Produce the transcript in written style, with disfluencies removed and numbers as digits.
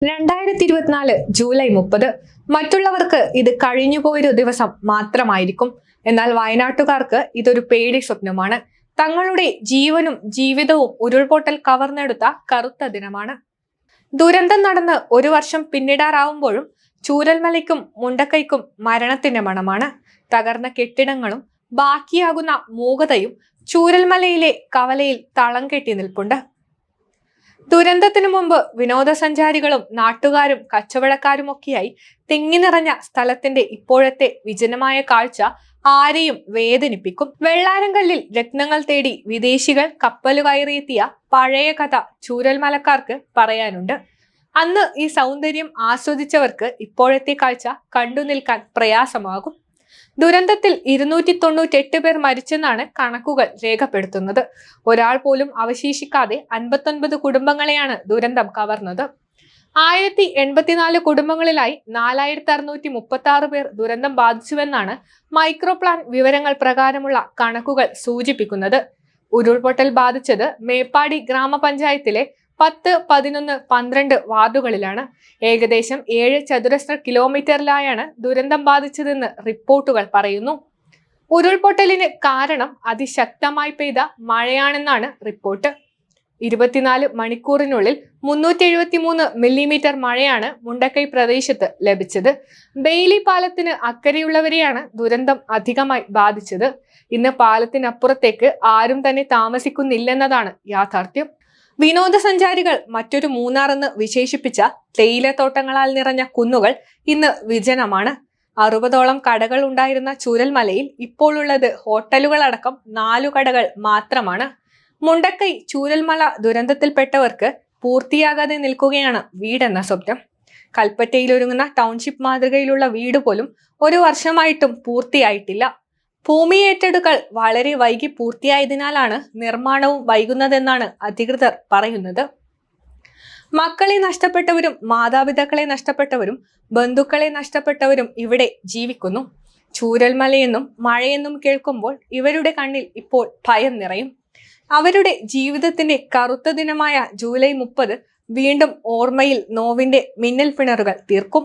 2024 July 30. മറ്റുള്ളവർക്ക് ഇത് കഴിഞ്ഞുപോയൊരു ദിവസം മാത്രമായിരിക്കും. എന്നാൽ വയനാട്ടുകാർക്ക് ഇതൊരു പേടി സ്വപ്നമാണ്. തങ്ങളുടെ ജീവനും ജീവിതവും ഉരുൾപൊട്ടൽ കവർന്നെടുത്ത കറുത്ത ദിനമാണ്. ദുരന്തം നടന്ന് ഒരു വർഷം പിന്നിടാറാവുമ്പോഴും ചൂരൽമലയ്ക്കും മുണ്ടക്കൈക്കും മരണത്തിന്റെ മണമാണ്. തകർന്ന കെട്ടിടങ്ങളും ബാക്കിയാകുന്ന മൂകതയും ചൂരൽമലയിലെ കവലയിൽ തളം കെട്ടി നിൽപ്പുണ്ട്. ദുരന്തത്തിനു മുമ്പ് വിനോദസഞ്ചാരികളും നാട്ടുകാരും കച്ചവടക്കാരുമൊക്കെയായി തിങ്ങി നിറഞ്ഞ സ്ഥലത്തിന്റെ ഇപ്പോഴത്തെ വിജനമായ കാഴ്ച ആരെയും വേദനിപ്പിക്കും. വെള്ളാരങ്കല്ലിൽ രത്നങ്ങൾ തേടി വിദേശികൾ കപ്പല് കയറിയെത്തിയ പഴയ കഥ ചൂരൽമലക്കാർക്ക് പറയാനുണ്ട്. അന്ന് ഈ സൗന്ദര്യം ആസ്വദിച്ചവർക്ക് ഇപ്പോഴത്തെ കാഴ്ച കണ്ടു നിൽക്കാൻ പ്രയാസമാകും. ദുരന്തത്തിൽ 298 പേർ മരിച്ചെന്നാണ് കണക്കുകൾ രേഖപ്പെടുത്തുന്നത്. ഒരാൾ പോലും അവശേഷിക്കാതെ 59 കുടുംബങ്ങളെയാണ് ദുരന്തം കവർന്നത്. 1084 കുടുംബങ്ങളിലായി 4636 പേർ ദുരന്തം ബാധിച്ചുവെന്നാണ് മൈക്രോ പ്ലാൻ വിവരങ്ങൾ പ്രകാരമുള്ള കണക്കുകൾ സൂചിപ്പിക്കുന്നത്. ഉരുൾപൊട്ടൽ ബാധിച്ചത് മേപ്പാടി ഗ്രാമപഞ്ചായത്തിലെ 10, 11, 12 വാർഡുകളിലാണ്. ഏകദേശം 7 ചതുരശ്ര കിലോമീറ്ററിലായാണ് ദുരന്തം ബാധിച്ചതെന്ന് റിപ്പോർട്ടുകൾ പറയുന്നു. ഉരുൾപൊട്ടലിന് കാരണം അതിശക്തമായി പെയ്ത മഴയാണെന്നാണ് റിപ്പോർട്ട്. 24 മണിക്കൂറിനുള്ളിൽ 373 മില്ലിമീറ്റർ മഴയാണ് മുണ്ടക്കൈ പ്രദേശത്ത് ലഭിച്ചത്. ബെയിലി പാലത്തിന് അക്കരെയുള്ളവരെയാണ് ദുരന്തം അധികമായി ബാധിച്ചത്. ഇന്ന് പാലത്തിനപ്പുറത്തേക്ക് ആരും തന്നെ താമസിക്കുന്നില്ലെന്നതാണ് യാഥാർത്ഥ്യം. വിനോദസഞ്ചാരികൾ മറ്റൊരു മൂന്നാർ എന്ന് വിശേഷിപ്പിച്ച തേയിലത്തോട്ടങ്ങളാൽ നിറഞ്ഞ കുന്നുകൾ ഇന്ന് വിജനമാണ്. 60ഓളം കടകൾ ഉണ്ടായിരുന്ന ചൂരൽമലയിൽ ഇപ്പോൾ ഉള്ളത് ഹോട്ടലുകളടക്കം 4 കടകൾ മാത്രമാണ്. മുണ്ടക്കൈ ചൂരൽമല ദുരന്തത്തിൽപ്പെട്ടവർക്ക് പൂർത്തിയാകാതെ നിൽക്കുകയാണ് വീടെന്ന സ്വപ്നം. കൽപ്പറ്റയിലൊരുങ്ങുന്ന ടൗൺഷിപ്പ് മാതൃകയിലുള്ള വീട് പോലും ഒരു വർഷമായിട്ടും പൂർത്തിയായിട്ടില്ല. ഭൂമി ഏറ്റെടുക്കൽ വളരെ വൈകി പൂർത്തിയായതിനാലാണ് നിർമ്മാണവും വൈകുന്നതെന്നാണ് അധികൃതർ പറയുന്നത്. മക്കളെ നഷ്ടപ്പെട്ടവരും മാതാപിതാക്കളെ നഷ്ടപ്പെട്ടവരും ബന്ധുക്കളെ നഷ്ടപ്പെട്ടവരും ഇവിടെ ജീവിക്കുന്നു. ചൂരൽമലയെന്നും മഴയെന്നും കേൾക്കുമ്പോൾ ഇവരുടെ കണ്ണിൽ ഇപ്പോൾ ഭയം നിറയും. അവരുടെ ജീവിതത്തിന്റെ കറുത്ത ദിനമായ ജൂലൈ 30 വീണ്ടും ഓർമ്മയിൽ നോവിന്റെ മിന്നൽ പിണറുകൾ തീർക്കും.